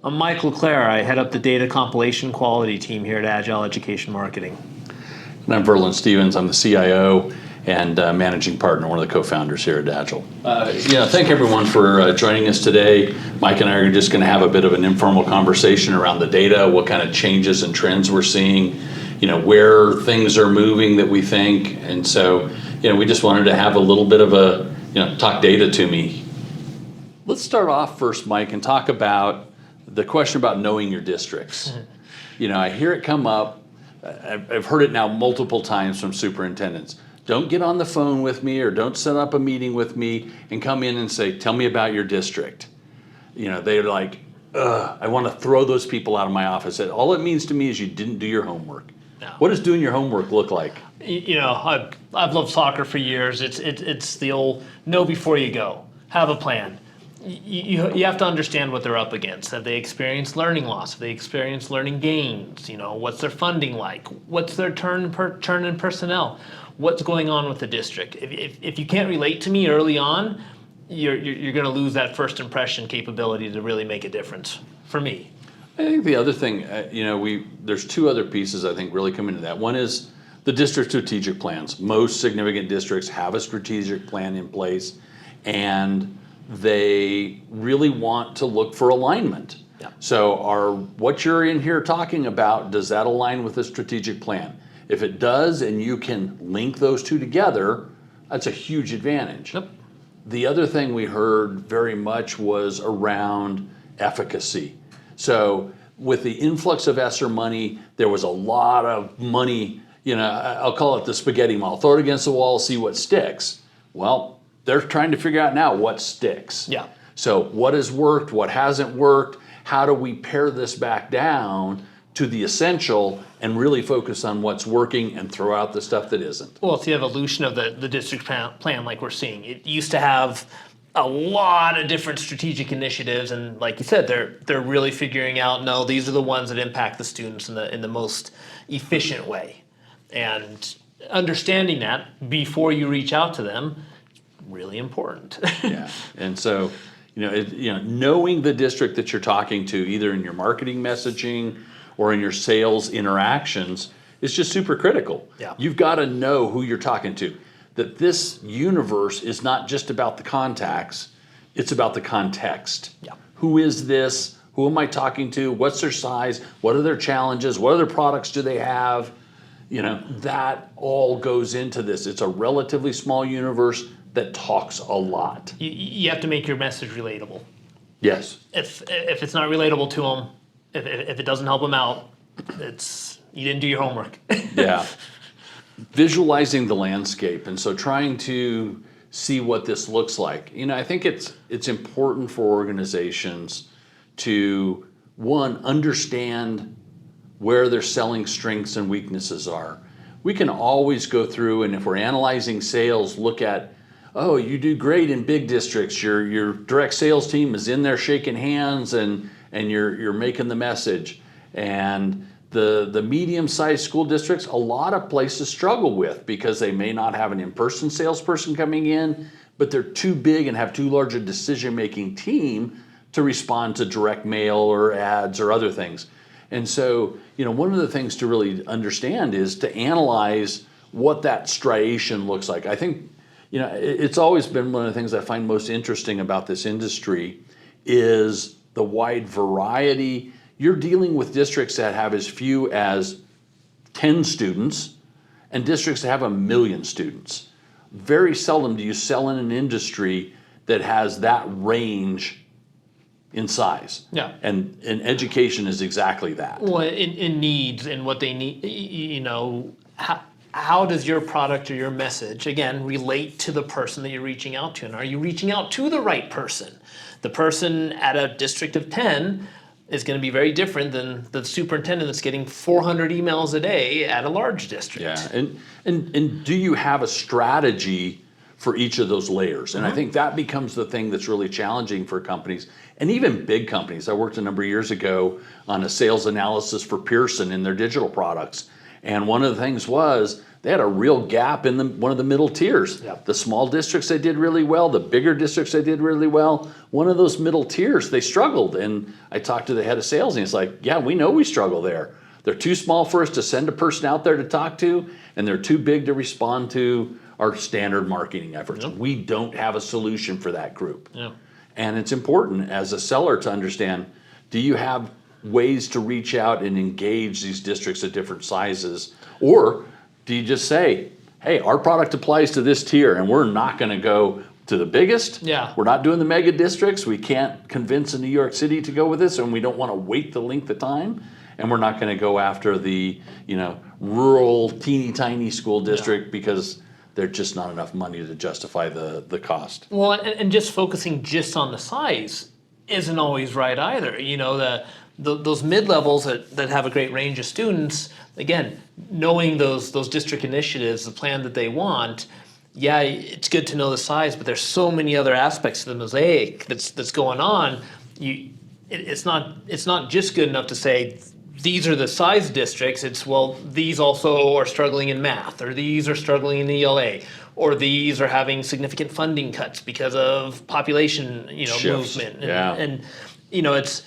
I'm Mike LeClare. I head up the data compilation quality team here at Agile Education Marketing. And I'm Verlan Stevens. I'm the CIO and managing partner, one of the co-founders here at Agile. Thank everyone for joining us today. Mike and I are just going to have a bit of an informal conversation around the data, what kind of changes and trends we're seeing, where things are moving that we think. And so, we just wanted to have a little bit of a, talk data to me. Let's start off first, Mike, and talk about the question about knowing your districts. I hear it come up. I've heard it now multiple times from superintendents. Don't get on the phone with me or don't set up a meeting with me and come in and say, tell me about your district. They're like, I want to throw those people out of my office. All it means to me is you didn't do your homework. No. What does doing your homework look like? I've loved soccer for years. It's the old know before you go. Have a plan. You have to understand what they're up against. Have they experienced learning loss? Have they experienced learning gains? What's their funding like? What's their turn in personnel? What's going on with the district? If you can't relate to me early on, you're going to lose that first impression capability to really make a difference for me. I think the other thing, there's two other pieces I think really come into that. One is the district strategic plans. Most significant districts have a strategic plan in place, and they really want to look for alignment. Yeah. So what you're in here talking about, does that align with the strategic plan? If it does, and you can link those two together, that's a huge advantage. Yep. The other thing we heard very much was around efficacy. So with the influx of ESSER money, there was a lot of money, I'll call it the spaghetti model. Throw it against the wall, see what sticks. Well, they're trying to figure out now what sticks. Yeah. So what has worked, what hasn't worked, how do we pare this back down to the essential and really focus on what's working and throw out the stuff that isn't? Well, it's the evolution of the district plan like we're seeing. It used to have a lot of different strategic initiatives, and like you said, they're really figuring out, no, these are the ones that impact the students in the most efficient way. And understanding that before you reach out to them, really important. Yeah, and so knowing the district that you're talking to, either in your marketing messaging or in your sales interactions, is just super critical. Yeah. You've got to know who you're talking to. That this universe is not just about the contacts, it's about the context. Yeah. Who is this? Who am I talking to? What's their size? What are their challenges? What other products do they have? That all goes into this. It's a relatively small universe that talks a lot. You have to make your message relatable. Yes. If it's not relatable to them, if it doesn't help them out, you didn't do your homework. Yeah. Visualizing the landscape, and so trying to see what this looks like. I think it's important for organizations to, one, understand where their selling strengths and weaknesses are. We can always go through, and if we're analyzing sales, look at, oh, you do great in big districts. Your direct sales team is in there shaking hands, and you're making the message. And the medium-sized school districts, a lot of places struggle with because they may not have an in-person salesperson coming in, but they're too big and have too large a decision-making team to respond to direct mail or ads or other things. And so, one of the things to really understand is to analyze what that striation looks like. I think, it's always been one of the things I find most interesting about this industry is the wide variety. You're dealing with districts that have as few as 10 students and districts that have 1 million students. Very seldom do you sell in an industry that has that range in size. Yeah. And education is exactly that. Well, in needs and what they need, how does your product or your message, again, relate to the person that you're reaching out to? And are you reaching out to the right person? The person at a district of 10 is going to be very different than the superintendent that's getting 400 emails a day at a large district. Yeah, and do you have a strategy for each of those layers? And I think that becomes the thing that's really challenging for companies, and even big companies. I worked a number of years ago on a sales analysis for Pearson in their digital products, And one of the things was they had a real gap in one of the middle tiers. Yep. The small districts, they did really well. The bigger districts, they did really well. One of those middle tiers, they struggled. And I talked to the head of sales, and he's like, yeah, we know we struggle there. They're too small for us to send a person out there to talk to, and they're too big to respond to our standard marketing efforts. Yep. We don't have a solution for that group. Yeah. And it's important as a seller to understand, do you have ways to reach out and engage these districts at different sizes? Or do you just say, hey, our product applies to this tier and we're not going to go to the biggest? Yeah. We're not doing the mega districts. We can't convince a New York City to go with this, and we don't want to wait the length of time. And we're not going to go after the, rural, teeny tiny school district because there's just not enough money to justify the cost. Well, and just focusing just on the size isn't always right either. Those mid-levels that have a great range of students, again, knowing those district initiatives, the plan that they want, yeah, it's good to know the size, but there's so many other aspects to the mosaic that's going on. It's not just good enough to say these are the size districts. It's, well, these also are struggling in math, or these are struggling in ELA, or these are having significant funding cuts because of population, Shifts. movement. Yeah. And it's,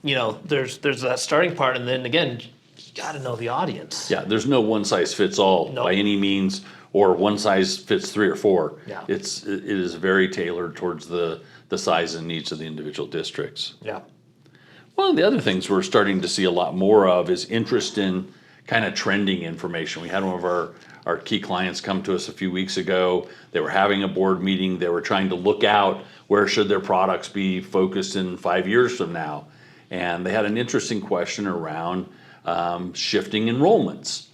there's that starting part, and then again, you got to know the audience. Yeah, there's no one size fits all Nope. by any means, or one size fits 3 or 4. Yeah. It is very tailored towards the size and needs of the individual districts. Yeah. One of the other things we're starting to see a lot more of is interest in kind of trending information. We had one of our key clients come to us a few weeks ago. They were having a board meeting. They were trying to look out where should their products be focused in 5 years from now. And they had an interesting question around shifting enrollments.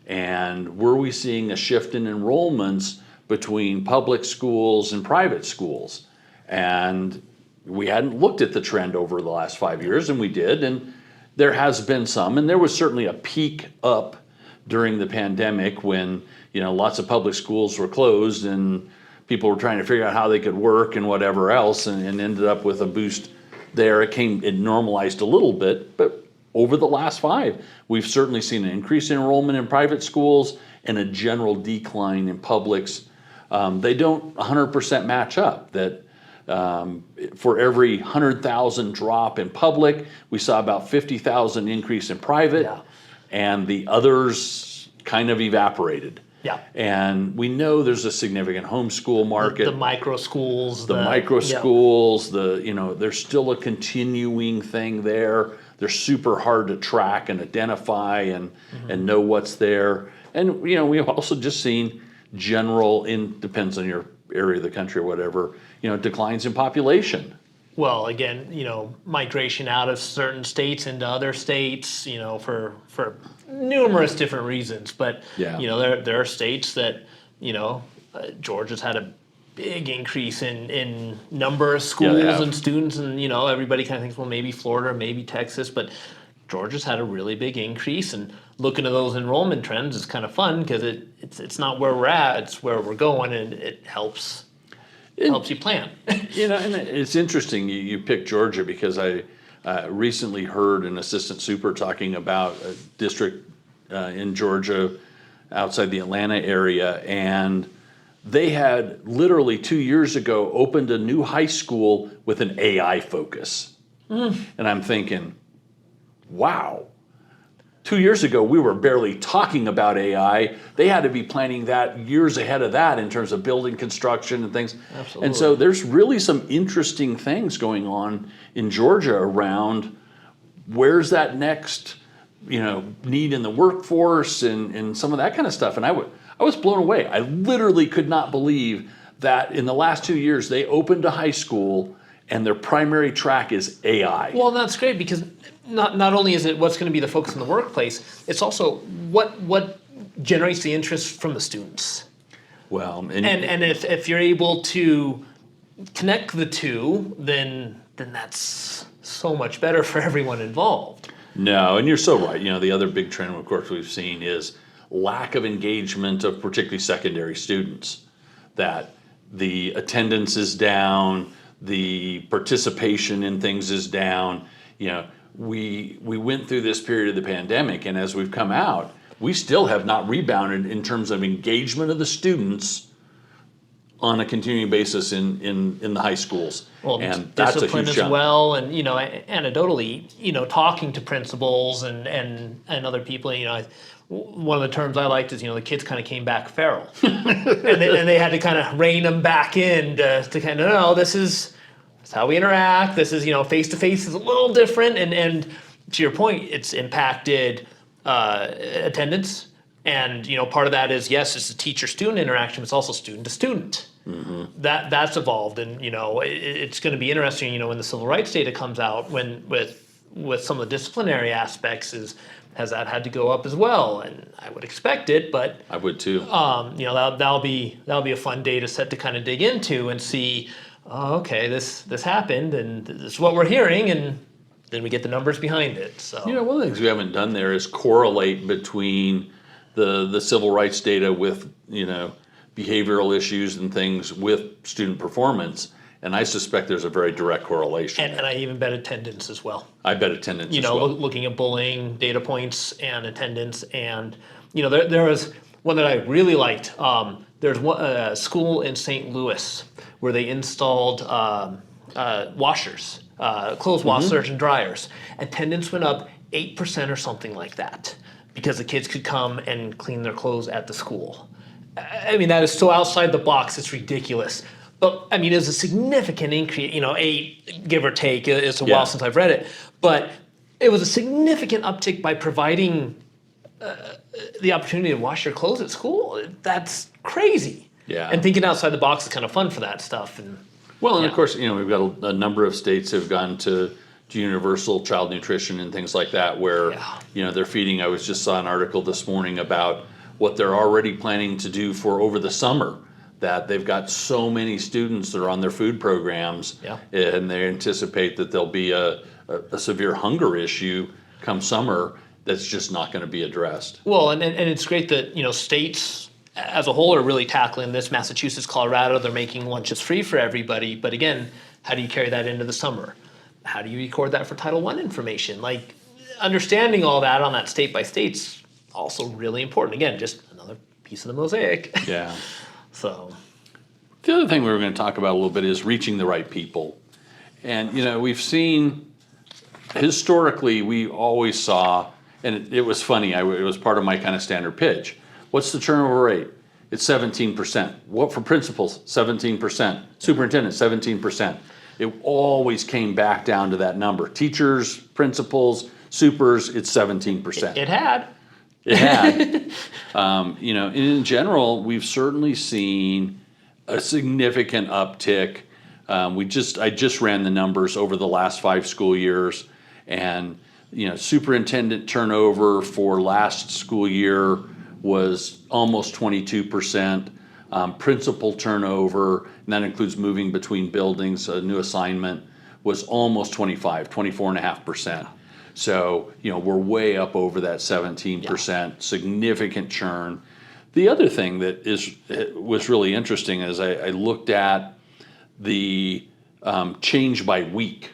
And were we seeing a shift in enrollments between public schools and private schools? And we hadn't looked at the trend over the last 5 years, and we did, and there has been some, and there was certainly a peak up during the pandemic when lots of public schools were closed and people were trying to figure out how they could work and whatever else, and ended up with a boost there. It normalized a little bit, but over the last 5, we've certainly seen an increase in enrollment in private schools and a general decline in publics. They don't 100% match up. That for every 100,000 drop in public, we saw about 50,000 increase in private, Yeah. and the others kind of evaporated. Yeah. And we know there's a significant homeschool market. The micro schools. The micro schools, there's still a continuing thing there. They're super hard to track and identify and know what's there. And we've also just seen general, depends on your area of the country or whatever, declines in population. Well, again, migration out of certain states into other states, for numerous different reasons. But Yeah. there are states that Georgia's had a big increase in number of schools have. and students, and everybody kind of thinks, well, maybe Florida or maybe Texas, but Georgia's had a really big increase. And looking at those enrollment trends is kind of fun because it's not where we're at, it's where we're going, and it helps you plan. And it's interesting you picked Georgia because I recently heard an assistant super talking about a district in Georgia outside the Atlanta area, and they had literally 2 years ago opened a new high school with an AI focus. And I'm thinking, wow. 2 years ago, we were barely talking about AI. They had to be planning that years ahead of that in terms of building construction and things. Absolutely. And so there's really some interesting things going on in Georgia around where's that next, need in the workforce and some of that kind of stuff. And I was blown away. I literally could not believe that in the last 2 years, they opened a high school and their primary track is AI. Well, that's great because not only is it what's going to be the focus in the workplace, it's also what generates the interest from the students. Well, And if you're able to connect the two, then that's so much better for everyone involved. no, and you're so right. The other big trend, of course, we've seen is lack of engagement of particularly secondary students. That the attendance is down, the participation in things is down. We went through this period of the pandemic, and as we've come out, we still have not rebounded in terms of engagement of the students on a continuing basis in the high schools. Well, and that's a discipline huge as challenge. well, and anecdotally, talking to principals and other people, one of the terms I liked is, the kids kind of came back feral, and they had to kind of rein them back in to kind of, no, this is how we interact. This is, face to face is a little different, and to your point, it's impacted attendance, and part of that is, yes, it's a teacher-student interaction, but it's also student-to-student. Mm-hmm. That's evolved, and it's going to be interesting. When the civil rights data comes out, with some of the disciplinary aspects, has that had to go up as well? And I would expect it, but I would too. That'll be a fun data set to kind of dig into and see. Oh, okay, this happened, and this is what we're hearing, and then we get the numbers behind it. So one of the things we haven't done there is correlate between the civil rights data with behavioral issues and things with student performance, and I suspect there's a very direct correlation. And I even bet attendance as well. I bet attendance as well. Looking at bullying data points and attendance, and there was one that I really liked. There's a school in St. Louis where they installed washers, clothes washers and dryers. Attendance went up 8% or something like that because the kids could come and clean their clothes at the school. I mean, that is so outside the box, it's ridiculous. But, I mean, it's a significant increase, 8, give or take. It's a while since I've read it. But it was a significant uptick by providing the opportunity to wash your clothes at school. That's crazy. Yeah. And thinking outside the box is kind of fun for that stuff. And of course, we've got a number of states have gone to universal child nutrition and things like that where, they're feeding. I saw an article this morning about what they're already planning to do for over the summer, that they've got so many students that are on their food programs, and they anticipate that there'll be a severe hunger issue come summer that's just not going to be addressed. Well, and it's great that, states as a whole are really tackling this. Massachusetts, Colorado, they're making lunches free for everybody. But again, how do you carry that into the summer? How do you record that for Title I information? Like, understanding all that on that state by state's also really important. Again, just another piece of the mosaic. Yeah. So the other thing we were going to talk about a little bit is reaching the right people. And, we've seen historically, we always saw, and it was funny, it was part of my kind of standard pitch. What's the turnover rate? It's 17%. What for principals? 17%. Superintendent, 17%. It always came back down to that number. Teachers, principals, supers, it's 17%. It had. It had. In general, we've certainly seen a significant uptick. I just ran the numbers over the last 5 school years, and superintendent turnover for last school year was almost 22%. Principal turnover, and that includes moving between buildings, a new assignment, was almost 24.5%. So, we're way up over that 17%, significant churn. The other thing that was really interesting is I looked at the change by week.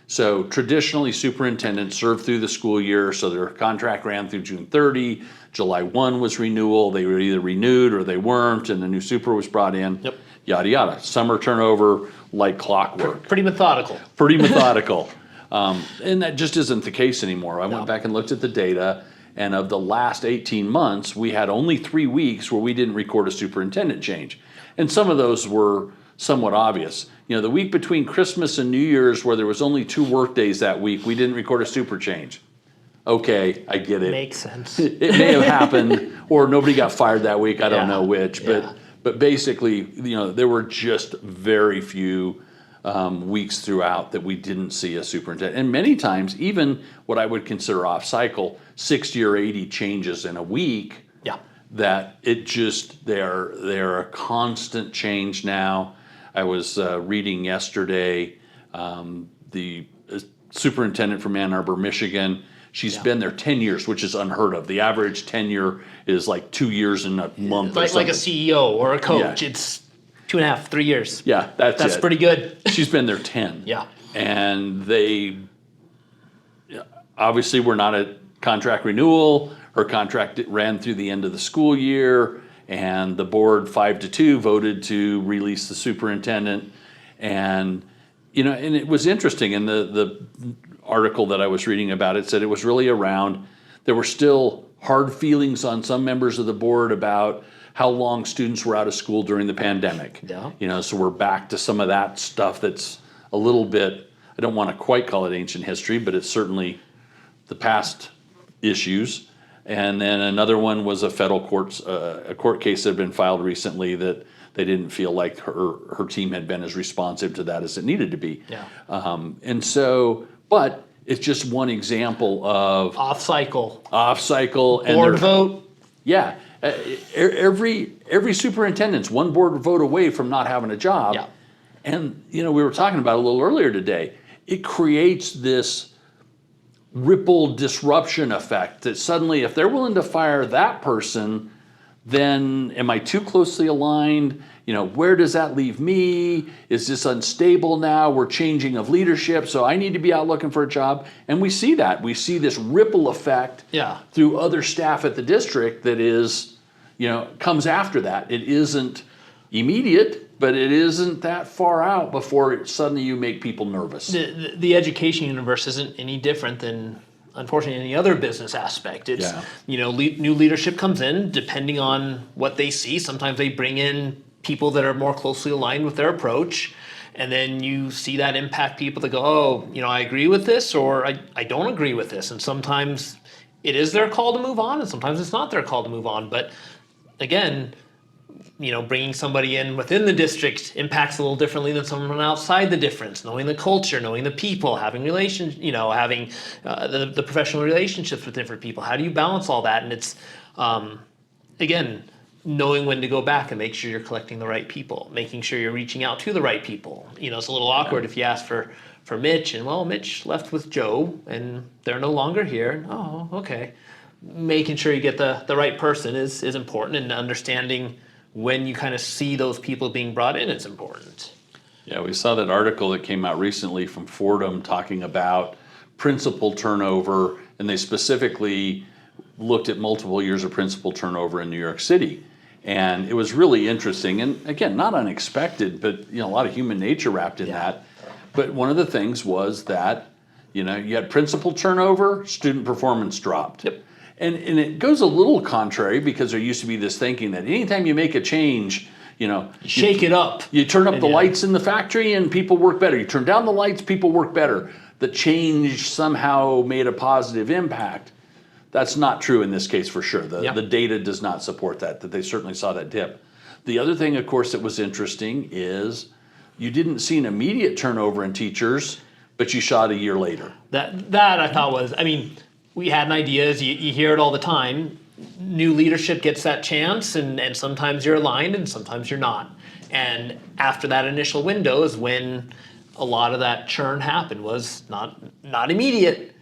So traditionally, superintendents served through the school year, so their contract ran through June 30. July 1 was renewal. They were either renewed or they weren't, and the new super was brought in. Yep. Yada, yada. Summer turnover, like clockwork. Pretty methodical. Pretty methodical. And that just isn't the case anymore. I went back and looked at the data, and of the last 18 months, we had only 3 weeks where we didn't record a superintendent change. And some of those were somewhat obvious. The week between Christmas and New Year's, where there was only 2 work days that week, we didn't record a super change. Okay, I get it. Makes sense. It may have happened, or nobody got fired that week. I don't know which, but basically, there were just very few weeks throughout that we didn't see a superintendent, and many times, even what I would consider off cycle, 60 or 80 changes in a week. Yeah. That it just they're a constant change now. I was reading yesterday, the superintendent from Ann Arbor, Michigan. She's been there 10 years, which is unheard of. The average tenure is like 2 years and a month. Like a CEO or a coach. Yeah. It's 2.5, 3 years. Yeah, that's pretty good. She's been there 10. Yeah. And they obviously were not at contract renewal her contract ran through the end of the school year, and the board 5-2 voted to release the superintendent. And and it was interesting. In the article that I was reading about it said it was really around, there were still hard feelings on some members of the board about how long students were out of school during the pandemic. Yeah. So we're back to some of that stuff that's a little bit, I don't want to quite call it ancient history, but it's certainly the past issues. And then another one was a federal a court case that had been filed recently that they didn't feel like her team had been as responsive to that as it needed to be. Yeah. But it's just one example of Off cycle. and Vote. yeah, every superintendent's one board vote away from not having a job. Yeah. And we were talking about it a little earlier today. It creates this ripple disruption effect that suddenly, if they're willing to fire that person, then am I too closely aligned? Where does that leave me? Is this unstable now? We're changing of leadership, so I need to be out looking for a job. And we see that. We see this ripple effect through other staff at the district that is, comes after that. It isn't immediate, but it isn't that far out before suddenly you make people nervous. The education universe isn't any different than, unfortunately, any other business aspect. It's, new leadership comes in depending on what they see. Sometimes they bring in people that are more closely aligned with their approach. And then you see that impact people that go, oh, I agree with this, or I don't agree with this. And sometimes it is their call to move on, and sometimes it's not their call to move on. But again, bringing somebody in within the district impacts a little differently than someone outside the difference. Knowing the culture, knowing the people, having relations, having the professional relationships with different people. How do you balance all that? And it's, again, knowing when to go back and make sure you're collecting the right people, making sure you're reaching out to the right people. It's a little awkward if you ask for Mitch, and Mitch left with Joe, and they're no longer here. Oh, okay. Making sure you get the right person is important, and understanding when you kind of see those people being brought in, it's important. Yeah, we saw that article that came out recently from Fordham talking about principal turnover, and they specifically looked at multiple years of principal turnover in New York City. And it was really interesting, and again, not unexpected, but a lot of human nature wrapped in that. But one of the things was that you had principal turnover, student performance dropped. Yep. And it goes a little contrary, because there used to be this thinking that anytime you make a change, shake it up. You turn up the lights in the factory and people work better. You turn down the lights, people work better. The change somehow made a positive impact. That's not true in this case, for sure. The data does not support that they certainly saw that dip. The other thing, of course, that was interesting is you didn't see an immediate turnover in teachers, but you saw it a year later. That I thought was, we had an idea, you hear it all the time. New leadership gets that chance, and sometimes you're aligned and sometimes you're not. And after that initial window is when a lot of that churn happened. Was not immediate.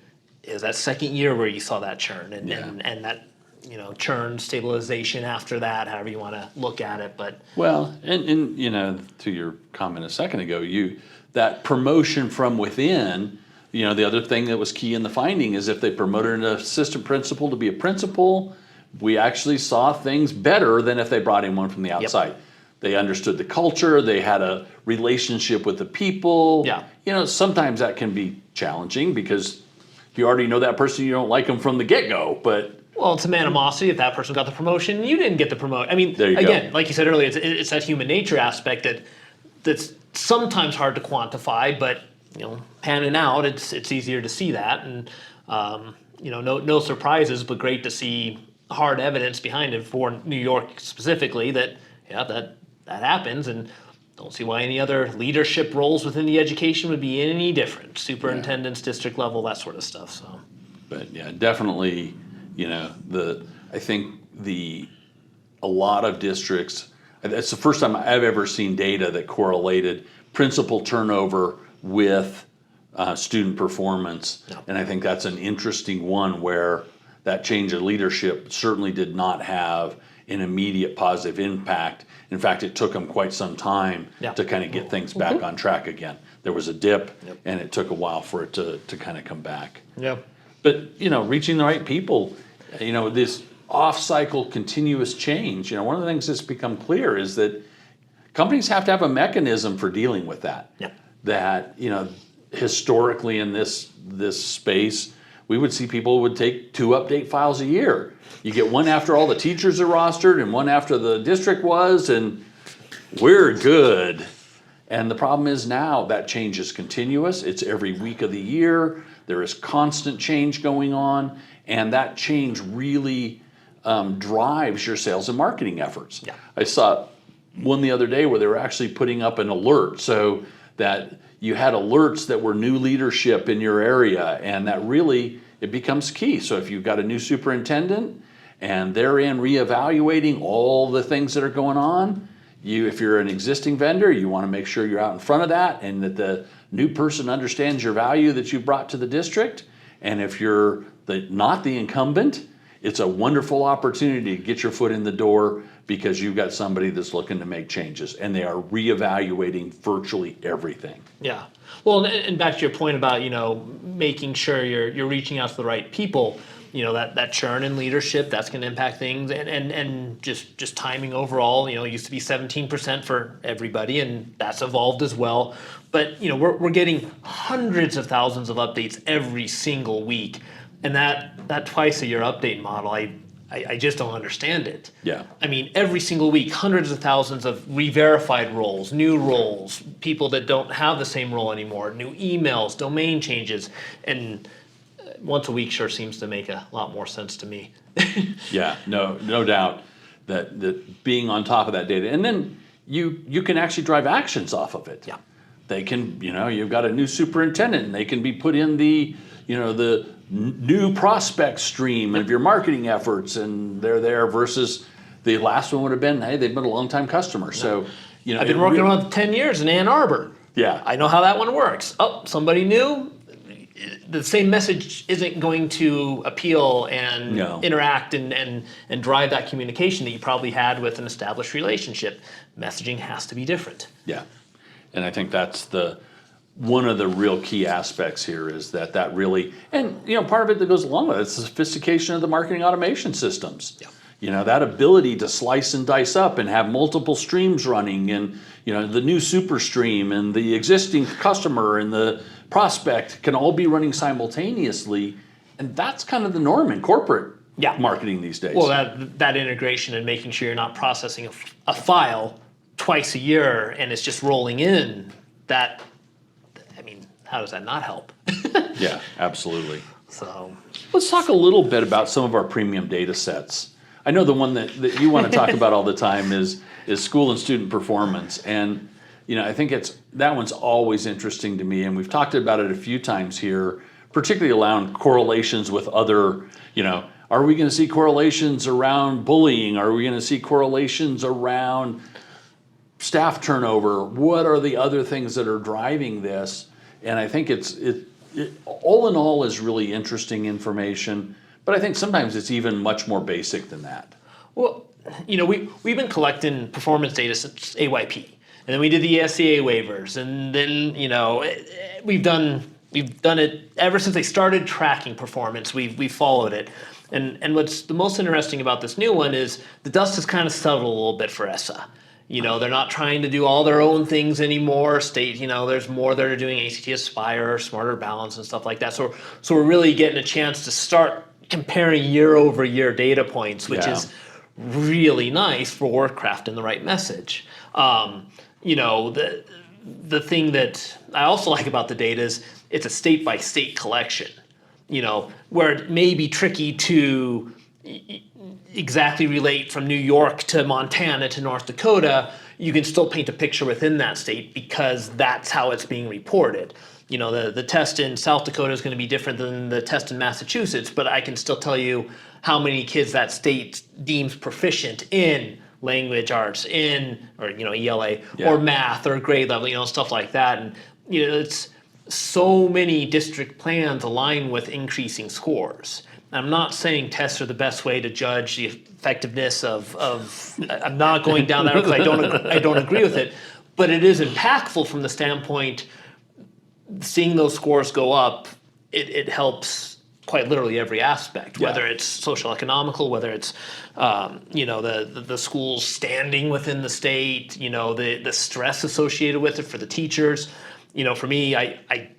It was that second year where you saw that churn, and that churn stabilization after that, however you want to look at it. But and to your comment a second ago, that promotion from within. The other thing that was key in the finding is if they promoted an assistant principal to be a principal, we actually saw things better than if they brought in one from the outside. Yep. They understood the culture. They had a relationship with the people. Yeah. Sometimes that can be challenging because you already know that person, you don't like them from the get-go, but... Well, it's a animosity. If that person got the promotion, you didn't get the promotion. There you again, go. Like you said earlier, it's that human nature aspect that's sometimes hard to quantify, but panning out, it's easier to see that, and no surprises, but great to see hard evidence behind it for New York specifically that happens, and don't see why any other leadership roles within the education would be any different. Superintendents, district level, that sort of stuff. So, but yeah, definitely, I think a lot of districts. That's the first time I've ever seen data that correlated principal turnover with student performance. Yeah. And I think that's an interesting one where that change of leadership certainly did not have an immediate positive impact. In fact, it took them quite some time to kind of get things back on track again. There was a dip, and it took a while for it to kind of come back. Yep. But, reaching the right people, This off-cycle continuous change, one of the things that's become clear is that companies have to have a mechanism for dealing with that. Yeah. That, historically in this space, we would see people would take 2 update files a year. You get one after all the teachers are rostered and one after the district was, and we're good. And the problem is now that change is continuous. It's every week of the year. There is constant change going on, and that change really drives your sales and marketing efforts. Yeah. I saw one the other day where they were actually putting up an alert so that you had alerts that were new leadership in your area, and that really, it becomes key. So if you've got a new superintendent and they're in reevaluating all the things that are going on, if you're an existing vendor, you want to make sure you're out in front of that and that the new person understands your value that you brought to the district. And if you're not the incumbent, it's a wonderful opportunity to get your foot in the door because you've got somebody that's looking to make changes, and they are reevaluating virtually everything. Yeah. Well, and back to your point about, making sure you're reaching out to the right people, that churn in leadership, that's going to impact things, and just timing overall, it used to be 17% for everybody, and that's evolved as well. But, we're getting hundreds of thousands of updates every single week. And that twice a year update model, I just don't understand it. Yeah. I mean, every single week, hundreds of thousands of re-verified roles, new roles, people that don't have the same role anymore, new emails, domain changes, and once a week sure seems to make a lot more sense to me. Yeah, no doubt that being on top of that data, and then you can actually drive actions off of it. Yeah. They can, you've got a new superintendent, and they can be put in the new prospect stream of your marketing efforts, and they're there versus the last one would have been, hey, they've been a long-time customer. So, I've been working on 10 years in Ann Arbor. Yeah. I know how that one works. Oh, somebody new, the same message isn't going to appeal and interact and drive that communication that you probably had with an established relationship. Messaging has to be different. Yeah. And I think that's one of the real key aspects here is that really, and part of it that goes along with it is the sophistication of the marketing automation systems. Yeah. That ability to slice and dice up and have multiple streams running, and the new super stream and the existing customer and the prospect can all be running simultaneously, and that's kind of the norm in corporate marketing these days. Well, that integration and making sure you're not processing a file twice a year and it's just rolling in, how does that not help? Yeah, absolutely. So let's talk a little bit about some of our premium data sets. I know the one that you want to talk about all the time is school and student performance. And I think that one's always interesting to me, and we've talked about it a few times here, particularly around correlations with other, are we going to see correlations around bullying? Are we going to see correlations around staff turnover? What are the other things that are driving this? And I think it all in all is really interesting information, but I think sometimes it's even much more basic than that. Well, we've been collecting performance data since AYP, and then we did the ESEA waivers, and then we've done it ever since they started tracking performance. We've followed it, and what's the most interesting about this new one is the dust has kind of settled a little bit for ESSA. They're not trying to do all their own things anymore. There's more that are doing ACT Aspire, Smarter Balance, and stuff like that. So we're really getting a chance to start comparing year-over-year data points, which is really nice for crafting the right message. The thing that I also like about the data is it's a state-by-state collection. Where it may be tricky to exactly relate from New York to Montana to North Dakota, you can still paint a picture within that state because that's how it's being reported. The test in South Dakota is going to be different than the test in Massachusetts, but I can still tell you how many kids that state deems proficient in language arts, or ELA, or math, or grade level, stuff like that. And it's so many district plans align with increasing scores. I'm not saying tests are the best way to judge the effectiveness of I'm not going down that road because I don't agree with it, but it is impactful from the standpoint seeing those scores go up. It helps quite literally every aspect, Yeah. whether it's social economical, whether it's the schools standing within the state, the stress associated with it for the teachers. For me, I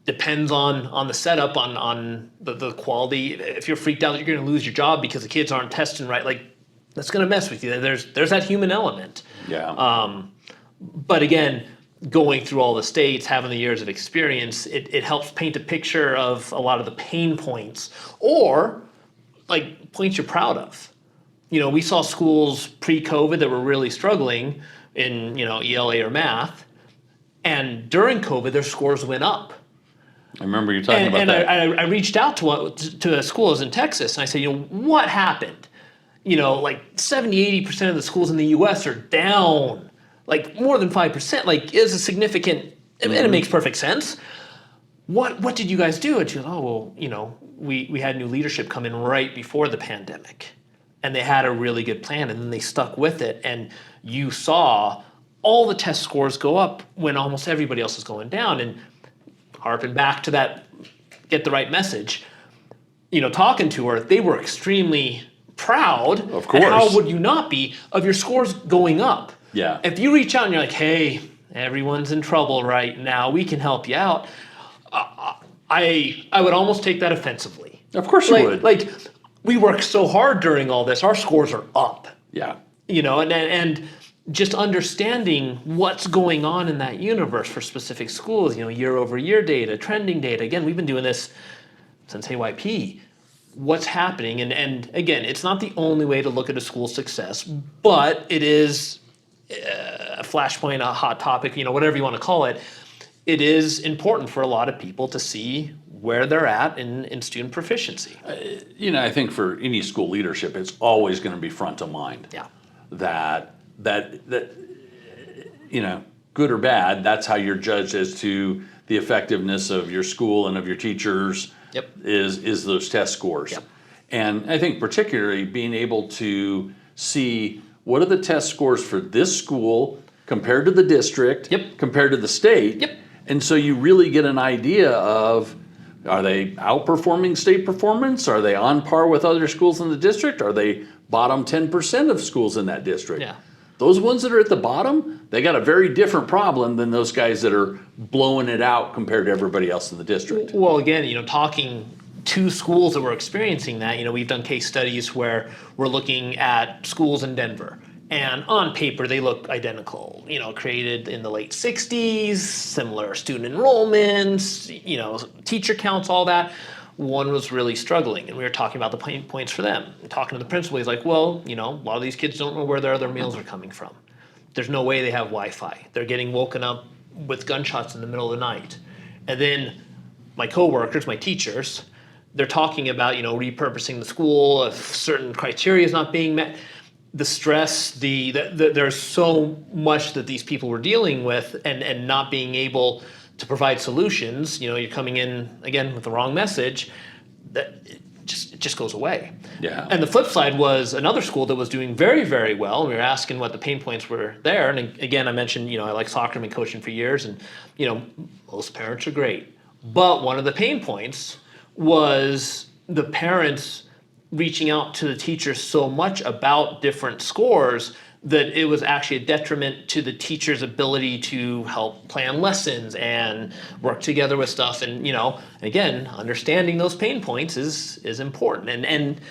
depends on the setup, on the quality. If you're freaked out that you're going to lose your job because the kids aren't testing right, like that's going to mess with you. There's that human element. Yeah. But again, going through all the states, having the years of experience, it helps paint a picture of a lot of the pain points or like points you're proud of. We saw schools pre-COVID that were really struggling in, ELA or math. And during COVID, their scores went up. I remember you talking about that. I reached out to a school in Texas, and I said, what happened? Like 70, 80% of the schools in the U.S. are down, like more than 5%. Like, is a significant, and it makes perfect sense. What did you guys do? And she goes, oh, well, we had new leadership come in right before the pandemic, and they had a really good plan, and then they stuck with it, and you saw all the test scores go up when almost everybody else is going down. And harping back to that, get the right message, talking to her, they were extremely proud. Of course. And how would you not be of your scores going up? Yeah. If you reach out and you're like, hey, everyone's in trouble right now, we can help you out. I would almost take that offensively. Of course you would. Like, we worked so hard during all this, our scores are up. Yeah. And just understanding what's going on in that universe for specific schools, year over year data, trending data. Again, we've been doing this since AYP. What's happening? And again, it's not the only way to look at a school's success, but it is a flashpoint, a hot topic, whatever you want to call it. It is important for a lot of people to see where they're at in student proficiency. I think for any school leadership, it's always going to be front of mind. Yeah. That good or bad, that's how you're judged as to the effectiveness of your school and of your teachers. Yep. Is those test scores. Yep. And I think particularly being able to see what are the test scores for this school compared to the district, Yep. compared to the state. Yep. And so you really get an idea of, are they outperforming state performance? Are they on par with other schools in the district? Are they bottom 10% of schools in that district? Yeah. Those ones that are at the bottom, they got a very different problem than those guys that are blowing it out compared to everybody else in the district. Well, again, talking to schools that were experiencing that, we've done case studies where we're looking at schools in Denver. And on paper, they look identical, created in the late 60s, similar student enrollments, teacher counts, all that. One was really struggling, and we were talking about the pain points for them. And talking to the principal, he's like, well, a lot of these kids don't know where their other meals are coming from. There's no way they have Wi-Fi. They're getting woken up with gunshots in the middle of the night. And then my coworkers, my teachers, they're talking about, repurposing the school, if certain criteria is not being met. The stress, there's so much that these people were dealing with and not being able to provide solutions. You're coming in, again, with the wrong message, that it just goes away. Yeah. And the flip side was another school that was doing very, very well. And we were asking what the pain points were there. And again, I mentioned, I like soccer, I've been coaching for years, and, most parents are great. But one of the pain points was the parents reaching out to the teachers so much about different scores that it was actually a detriment to the teacher's ability to help plan lessons and work together with stuff. And, again, understanding those pain points is important. And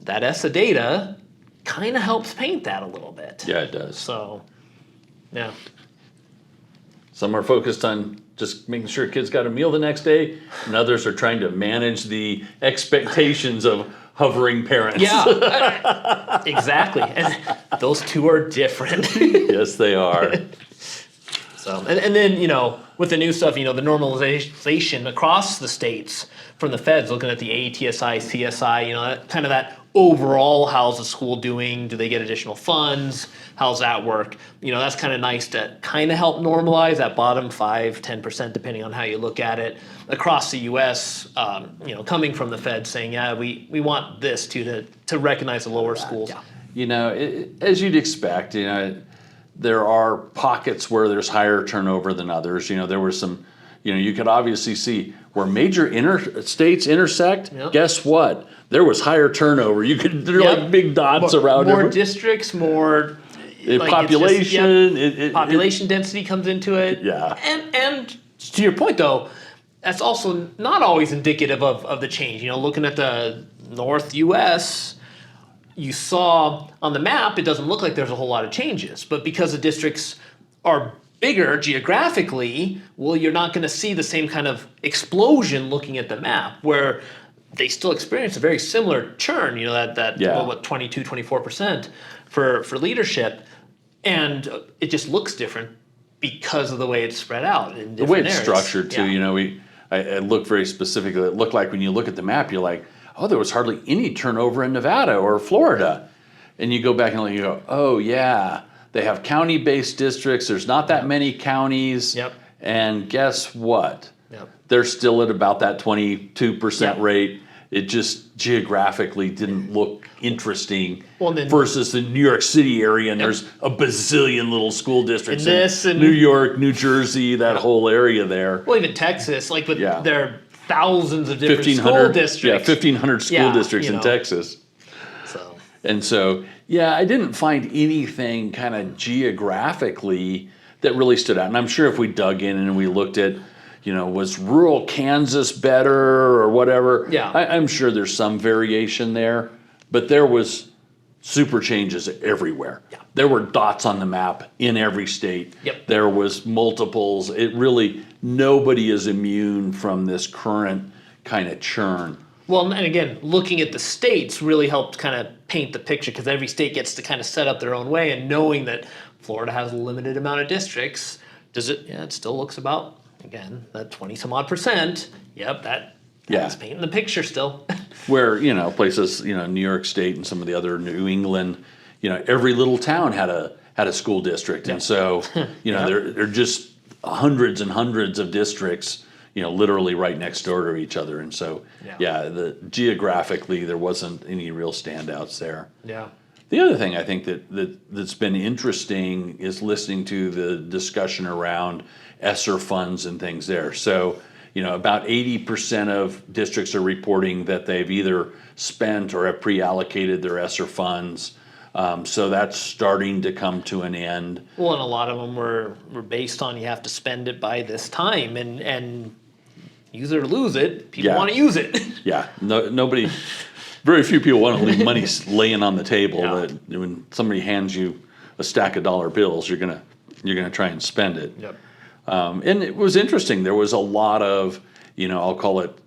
that ESSA data kind of helps paint that a little bit. Yeah, it does. So, yeah. Some are focused on just making sure kids got a meal the next day, and others are trying to manage the expectations of hovering parents. Yeah, exactly. And those two are different. Yes, they are. So, and then, with the new stuff, the normalization across the states from the feds, looking at the ATSI, CSI, kind of that overall, how's the school doing? Do they get additional funds? How's that work? That's kind of nice to kind of help normalize that bottom 5-10%, depending on how you look at it, across the U.S. Coming from the Fed saying, yeah, we want this to recognize the lower schools. Yeah. As you'd expect, there are pockets where there's higher turnover than others. There were some you could obviously see where major interstates intersect. Yep. Guess what? There was higher turnover. They're Yep. like big dots around more every- districts, more like, population. it's just, population density comes into it. Yeah. And to your point though, that's also not always indicative of the change. Looking at the North U.S., you saw on the map, it doesn't look like there's a whole lot of changes. But because the districts are bigger geographically, well, you're not going to see the same kind of explosion looking at the map where they still experience a very similar churn, what, 22, 24% for leadership. And it just looks different because of the way it's spread out in different The way it's areas. structured too, I looked very specifically. It looked like when you look at the map, you're like, oh, there was hardly any turnover in Nevada or Florida. And you go back and you go, oh yeah, they have county-based districts. There's not that many counties. Yep. And guess what? Yep. They're still at about that 22% Yep. rate. It just geographically didn't look interesting Well, then- versus the New York City area, and there's a bazillion little school districts And this in and- New York, New Jersey, that whole area there. Well, even Texas, like with Yeah. their thousands of different school 1,500, districts. 1,500 school Yeah, districts in Texas. So, And so, I didn't find anything kind of geographically that really stood out. And I'm sure if we dug in and we looked at, was rural Kansas better or whatever? Yeah. I'm sure there's some variation there, but there was super changes everywhere. Yeah. There were dots on the map in every state. Yep. There was multiples. It really, nobody is immune from this current kind of churn. well, and again, looking at the states really helped kind of paint the picture because every state gets to kind of set up their own way, and knowing that Florida has a limited amount of districts, it still looks about, again, that 20 some odd percent. Yep, that's painting the picture still. Where, places, New York State and some of the other New England, every little town had a school district. And so, there are just hundreds and hundreds of districts, literally right next door to each other. And so, geographically, there wasn't any real standouts there. Yeah. The other thing I think that's been interesting is listening to the discussion around ESSER funds and things there. So, about 80% of districts are reporting that they've either spent or have pre-allocated their ESSER funds. So that's starting to come to an end. Well, and a lot of them were based on you have to spend it by this time, and use it or lose it. People want to use it. Yeah, nobody, very few people want to leave money laying on the table. Yeah. That when somebody hands you a stack of dollar bills, you're gonna try and spend it. Yep. And it was interesting. There was a lot of, I'll call it,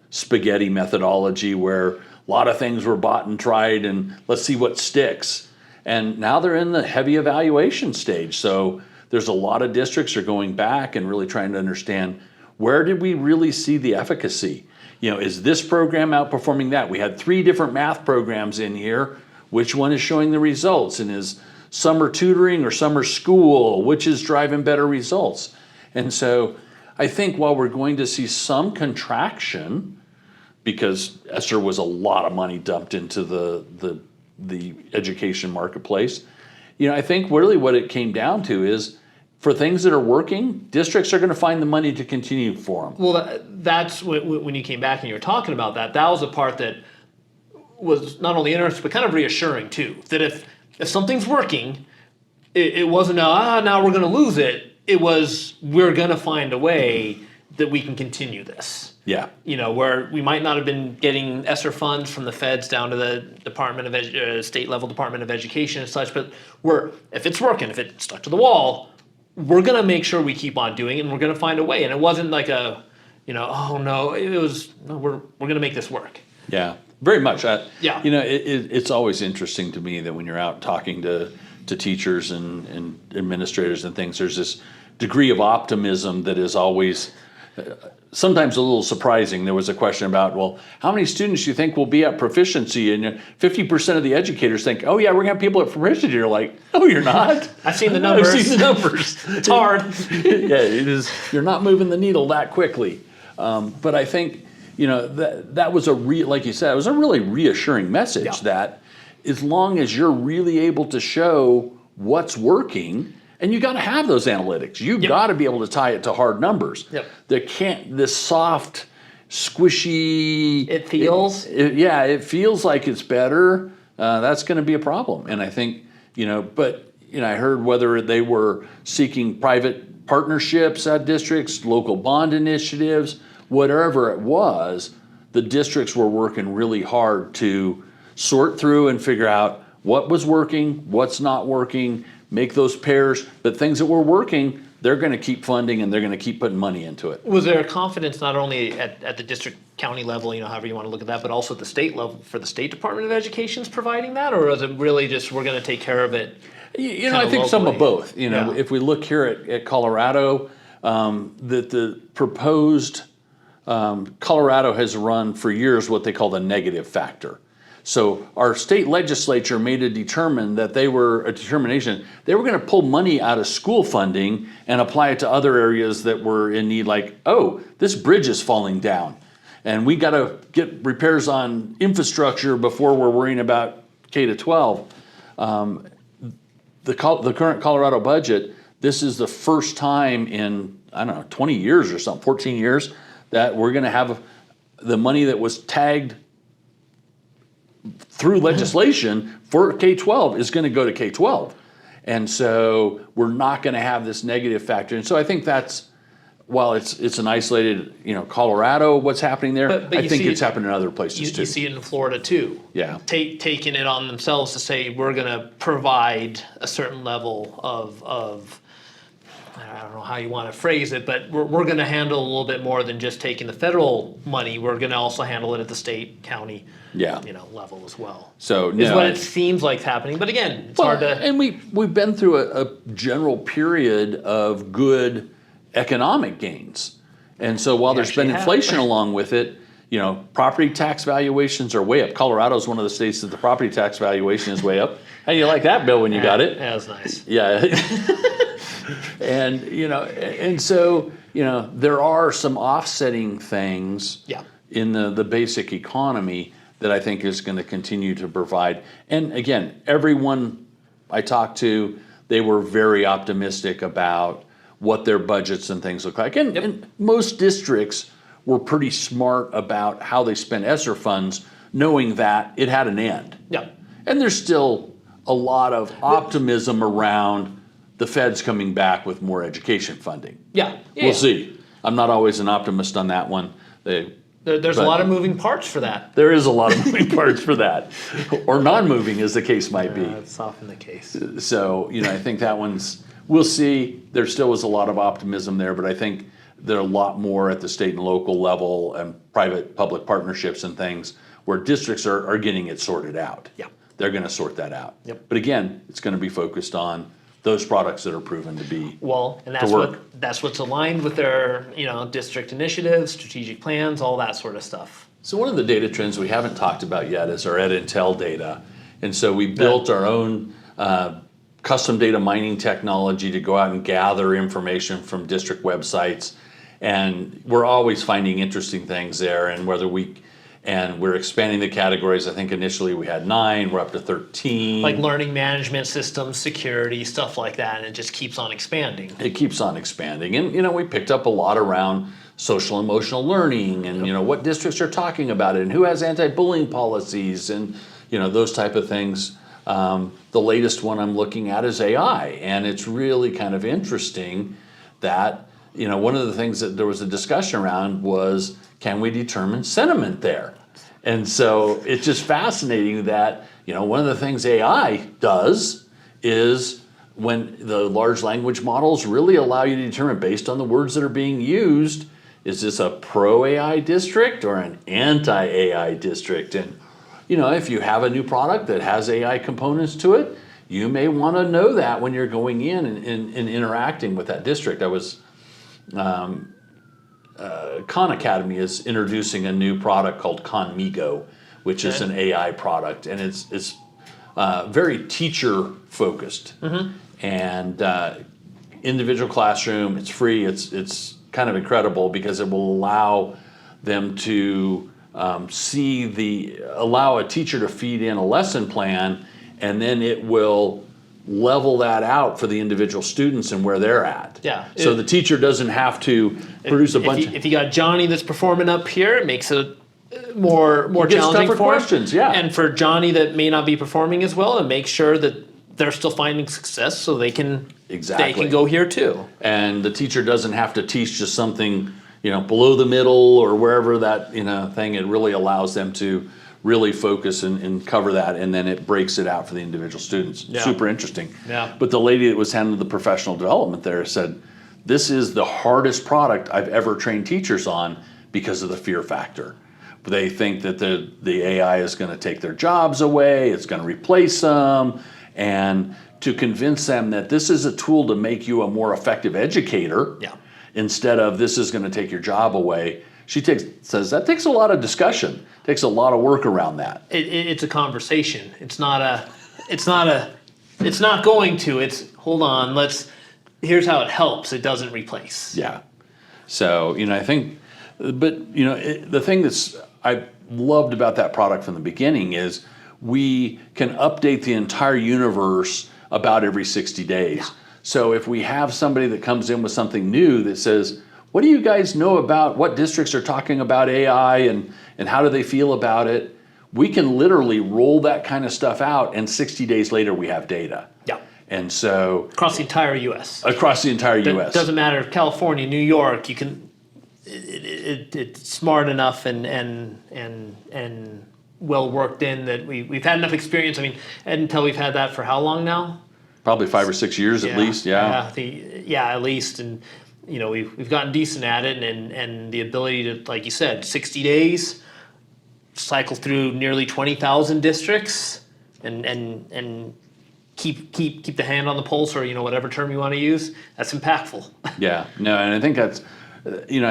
spaghetti methodology where a lot of things were bought and tried and let's see what sticks. And now they're in the heavy evaluation stage. So there's a lot of districts are going back and really trying to understand, where did we really see the efficacy? Is this program outperforming that? We had 3 different math programs in here. Which one is showing the results? And is summer tutoring or summer school, which is driving better results? And so I think while we're going to see some contraction, because ESSER was a lot of money dumped into the education marketplace, I think really what it came down to is, for things that are working, districts are going to find the money to continue for them. Well, that's when you came back and you were talking about that. That was the part that was not only interesting but kind of reassuring too. That if something's working, it wasn't now we're going to lose it. It was, we're going to find a way that we can continue this. Yeah. Where we might not have been getting ESSER funds from the feds down to the state level Department of Education and such, but if it's working, if it's stuck to the wall, we're going to make sure we keep on doing it, and we're going to find a way. And it wasn't like oh no, it was, no, we're going to make this work. Yeah, very much. Yeah. It's always interesting to me that when you're out talking to teachers and administrators and things, there's this degree of optimism that is always sometimes a little surprising. There was a question about, well, how many students do you think will be at proficiency? And 50% of the educators think, oh yeah, we're going to have people at proficiency. You're like, no, you're not. I've seen the numbers. I've seen the numbers. It's hard. Yeah, it is. You're not moving the needle that quickly. But I think, that was like you said, it was a really reassuring message that as long as you're really able to show what's working And you got to have those analytics. You've Yep. got to be able to tie it to hard numbers. Yep. There can't, this soft, squishy. It feels. It feels like it's better. That's going to be a problem. And I think, but I heard whether they were seeking private partnerships at districts, local bond initiatives, whatever it was, the districts were working really hard to sort through and figure out what was working, what's not working, make those pairs. But things that were working, they're going to keep funding and they're going to keep putting money into it. Was there a confidence not only at the district county level, however you want to look at that, but also at the state level for the State Department of Education's providing that? Or is it really just we're going to take care of it? I think some of both. Yeah. If we look here at Colorado, that the proposed Colorado has run for years what they call the negative factor. So our state legislature made a determination that they were going to pull money out of school funding and apply it to other areas that were in need, like, oh, this bridge is falling down and we got to get repairs on infrastructure before we're worrying about K to 12. The current Colorado budget, this is the first time in, 20 years or something, 14 years, that we're going to have the money that was tagged through legislation for K-12 is going to go to K-12. And so we're not going to have this negative factor. And so I think that's, while it's an isolated, Colorado, what's happening there, But I you think see it's happening in other places too. You see it in Florida too. Yeah. Taking it on themselves to say we're going to provide a certain level of I don't know how you want to phrase it, but we're going to handle a little bit more than just taking the federal money. We're going to also handle it at the state, county, level as well. So is what it seems like happening. But again, it's hard to. And we've been through a general period of good economic gains, and so while there's been inflation along with it, property tax valuations are way up. Colorado is one of the states that the property tax valuation is way up. How do you like that, Bill, when you got it? That was nice. Yeah. And so there are some offsetting things in the basic economy that I think is going to continue to provide. And again, everyone I talked to, they were very optimistic about what their budgets and things look like. And most districts were pretty smart about how they spent ESSER funds, knowing that it had an end. Yeah. And there's still a lot of optimism around the feds coming back with more education funding. Yeah. We'll see. I'm not always an optimist on that one. There's a lot of moving parts for that. There is a lot of moving parts for that. Or non-moving, as the case might be. It's often the case. So, I think that one's, we'll see. There still was a lot of optimism there, but I think there are a lot more at the state and local level and private-public partnerships and things where districts are getting it sorted out. Yeah. They're going to sort that out. Yep. But again, it's going to be focused on those products that are proven to be and work. that's what's aligned with their district initiatives, strategic plans, all that sort of stuff. So one of the data trends we haven't talked about yet is our EdIntel data. And so we built our own custom data mining technology to go out and gather information from district websites. And we're always finding interesting things there, and we're expanding the categories. I think initially we had 9, we're up to 13. Like learning management systems, security, stuff like that, and it just keeps on expanding. It keeps on expanding. And, we picked up a lot around social emotional learning and, what districts are talking about it and who has anti-bullying policies and, those type of things. The latest one I'm looking at is AI. And it's really kind of interesting that, one of the things that there was a discussion around was, can we determine sentiment there? And so it's just fascinating that, one of the things AI does is when the large language models really allow you to determine based on the words that are being used, is this a pro-AI district or an anti-AI district? And, if you have a new product that has AI components to it, you may want to know that when you're going in and interacting with that district. I was... Khan Academy is introducing a new product called Conmigo, which is an AI product, and it's very teacher focused. And individual classroom, it's free. It's kind of incredible because it will allow them to allow a teacher to feed in a lesson plan, and then it will level that out for the individual students and where they're at. Yeah. So the teacher doesn't have to produce a bunch If you got Johnny that's performing up here, it makes it more gets challenging tougher for him. questions, yeah. And for Johnny that may not be performing as well, and make sure that they're still finding success so they can go here too. And the teacher doesn't have to teach just something, below the middle or wherever that, thing. It really allows them to really focus and cover that, and then it breaks it out for the individual students. Yeah. Super interesting. Yeah. But the lady that was handling the professional development there said, this is the hardest product I've ever trained teachers on because of the fear factor. They think that the AI is going to take their jobs away, it's going to replace them, and to convince them that this is a tool to make you a more effective educator, instead of this is going to take your job away. She says that takes a lot of discussion, takes a lot of work around that. It's a conversation. It's not going to. It's hold on. Here's how it helps. It doesn't replace. Yeah. So I think, but the thing I loved about that product from the beginning is we can update the entire universe about every 60 days. Yeah. So if we have somebody that comes in with something new that says, what do you guys know about what districts are talking about AI and how do they feel about it? We can literally roll that kind of stuff out, and 60 days later we have data. Yeah. And so across the entire U.S. Across the entire U.S. It doesn't matter if California, New York, you can. It's smart enough and well worked in that we've had enough experience. I mean, until we've had that for how long now? Probably 5 or 6 years at least. Yeah. At least, and we've gotten decent at it, and the ability to, like you said, 60 days, cycle through nearly 20,000 districts, and keep the hand on the pulse, or whatever term you want to use. That's impactful. Yeah. No, and I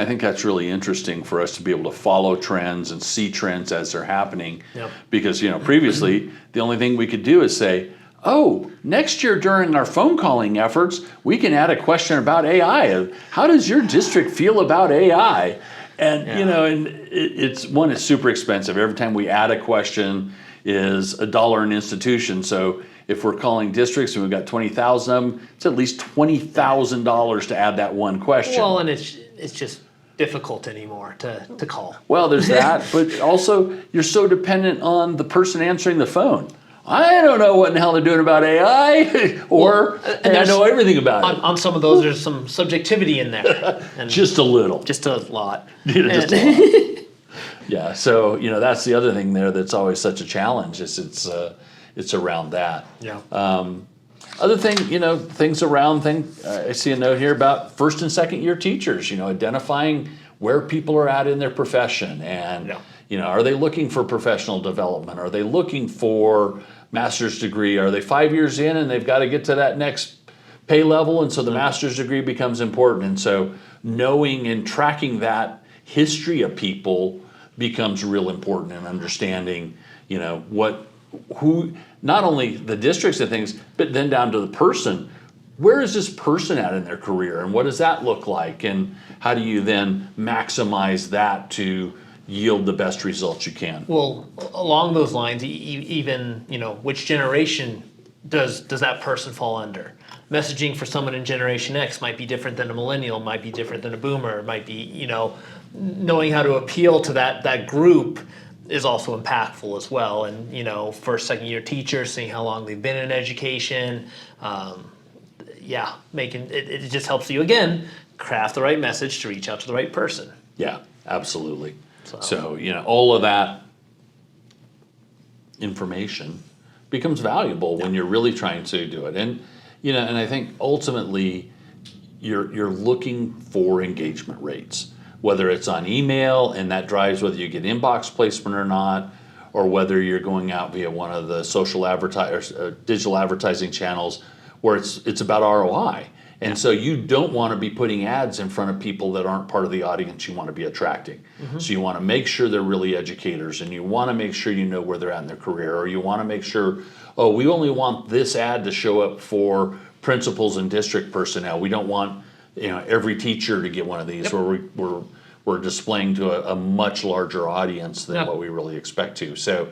think that's really interesting for us to be able to follow trends and see trends as they're happening. Yep. Because previously the only thing we could do is say, oh, next year during our phone calling efforts, we can add a question about AI. How does your district feel about AI? And and it's super expensive. Every time we add a question is $1 an institution. So if we're calling districts and we've got 20,000 of them, it's at least $20,000 to add that one question. Well, and it's just difficult anymore to call. Well, there's that, but also you're so dependent on the person answering the phone. I don't know what in the hell they're doing about AI, or I know everything about it. On some of those, there's some subjectivity in there. And just a little. Just a lot. Just a lot. Yeah, so that's the other thing there that's always such a challenge. It's around that. Yeah. Other thing, things around I see a note here about first and second year teachers, identifying where people are at in their profession, and are they looking for professional development? Are they looking for master's degree? Are they 5 years in and they've got to get to that next pay level, and so the master's degree becomes important. And so knowing and tracking that history of people becomes real important, and understanding, who, not only the districts and things, but then down to the person. Where is this person at in their career, and what does that look like, and how do you then maximize that to yield the best results you can? Well, along those lines, even which generation does that person fall under? Messaging for someone in Generation X might be different than a millennial, might be different than a boomer, might be knowing how to appeal to that group is also impactful as well. And first, second year teachers, seeing how long they've been in education, making it just helps you again craft the right message to reach out to the right person. Yeah, absolutely. So all of that information becomes valuable when you're really trying to do it. And and I think ultimately you're looking for engagement rates, whether it's on email, and that drives whether you get inbox placement or not, or whether you're going out via one of the social digital advertising channels where it's about ROI. And so you don't want to be putting ads in front of people that aren't part of the audience you want to be attracting. Mm-hmm. So you want to make sure they're really educators, and you want to make sure you know where they're at in their career, or you want to make sure, we only want this ad to show up for principals and district personnel. We don't want every teacher to get one of these, where we're displaying to a much larger audience than what we really expect to. So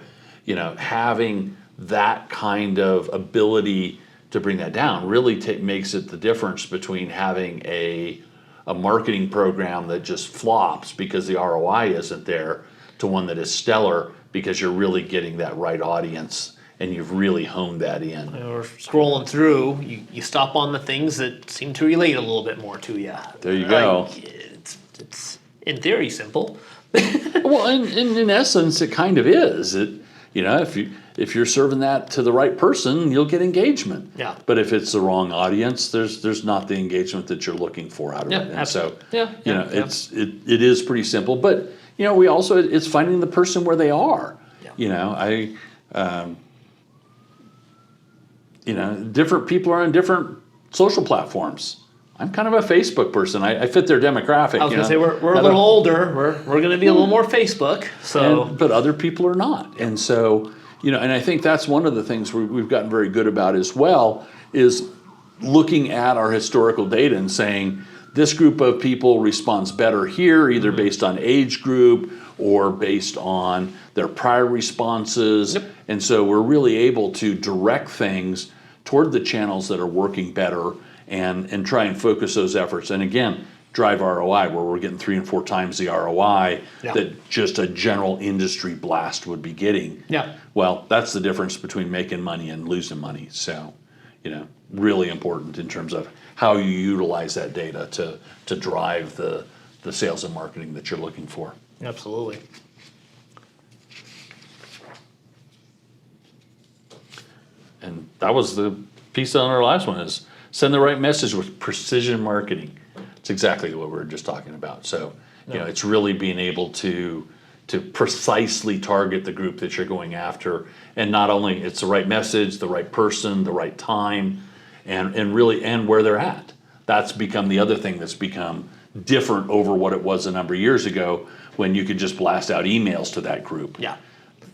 having that kind of ability to bring that down really makes it the difference between having a marketing program that just flops because the ROI isn't there to one that is stellar because you're really getting that right audience and you've really honed that in. Or scrolling through, you stop on the things that seem to relate a little bit more to you. There you go. It's in theory simple. Well, in essence, it kind of is. If you're serving that to the right person, you'll get engagement. Yeah. But if it's the wrong audience, there's not the engagement that you're looking for out of it. And absolutely. it is pretty simple. But we also it's finding the person where they are. Yeah. Different people are on different social platforms. I'm kind of a Facebook person. I fit their demographic. I was going to say we're a little older. We're going to be a little more Facebook. But other people are not. And so, and I think that's one of the things we've gotten very good about as well is looking at our historical data and saying this group of people responds better here, either based on age group or based on their prior responses. Yep. And so we're really able to direct things toward the channels that are working better and try and focus those efforts. And again, drive ROI where we're getting 3 and 4 times the ROI that just a general industry blast would be getting. Yeah. Well, that's the difference between making money and losing money. So, really important in terms of how you utilize that data to drive the sales and marketing that you're looking for. Absolutely. And that was the piece on our last one is send the right message with precision marketing. It's exactly what we were just talking about. So, it's really being able to precisely target the group that you're going after. And not only it's the right message, the right person, the right time, and where they're at. That's become the other thing that's become different over what it was a number of years ago when you could just blast out emails to that group. Yeah.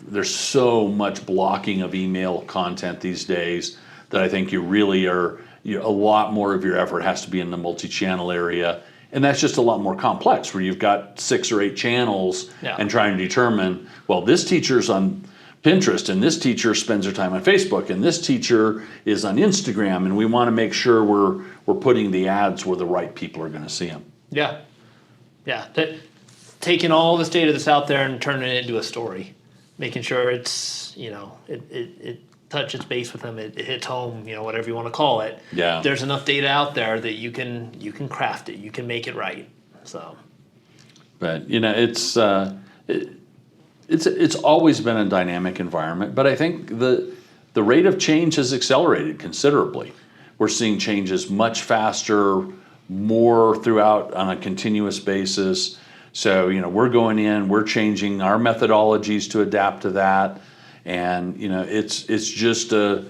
There's so much blocking of email content these days that I think you really are, a lot more of your effort has to be in the multi-channel area. And that's just a lot more complex where you've got 6 or 8 channels and trying to determine, well, this teacher's on Pinterest and this teacher spends their time on Facebook and this teacher is on Instagram, and we want to make sure we're putting the ads where the right people are going to see them. Yeah. Yeah. Taking all this data that's out there and turning it into a story, making sure it's, it touches base with them, it hits home, whatever you want to call it. Yeah. There's enough data out there that you can craft it, you can make it right. So. But it's always been a dynamic environment, but I think the rate of change has accelerated considerably. We're seeing changes much faster, more throughout on a continuous basis. So, we're going in, we're changing our methodologies to adapt to that. And, it's just the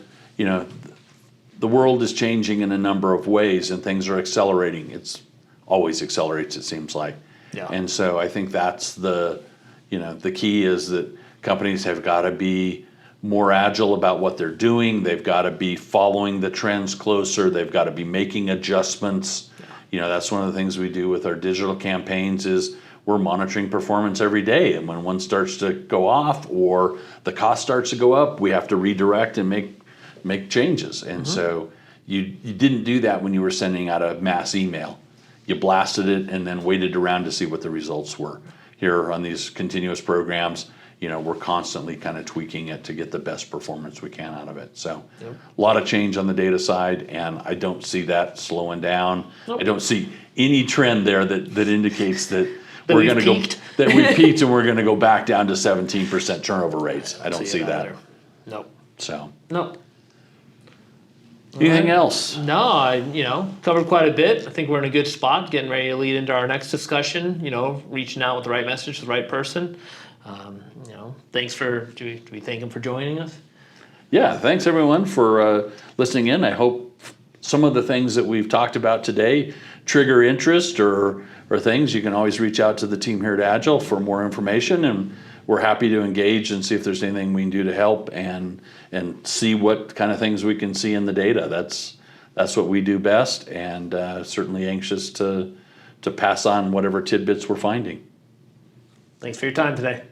world is changing in a number of ways and things are accelerating. It's always accelerates, it seems like. Yeah. And so I think that's the key is that companies have got to be more agile about what they're doing. They've got to be following the trends closer. They've got to be making adjustments. That's one of the things we do with our digital campaigns is we're monitoring performance every day. And when one starts to go off or the cost starts to go up, we have to redirect and make changes. And so you didn't do that when you were sending out a mass email. You blasted it and then waited around to see what the results were. Here on these continuous programs, we're constantly kind of tweaking it to get the best performance we can out of it. So a lot of change on the data side, and I don't see that slowing down. Nope. I don't see any trend there that indicates that That we're we've going to go peaked. that we peaked and we're going to go back down to 17% turnover rates. I don't see it that. either. Nope. So Nope. anything else? No, I covered quite a bit. I think we're in a good spot, getting ready to lead into our next discussion. Reaching out with the right message to the right person. Thanks for. Do we thank him for joining us? Yeah, thanks everyone for listening in. I hope some of the things that we've talked about today trigger interest or things. You can always reach out to the team here at Agile for more information, and we're happy to engage and see if there's anything we can do to help and see what kind of things we can see in the data. That's what we do best, and certainly anxious to pass on whatever tidbits we're finding. Thanks for your time today.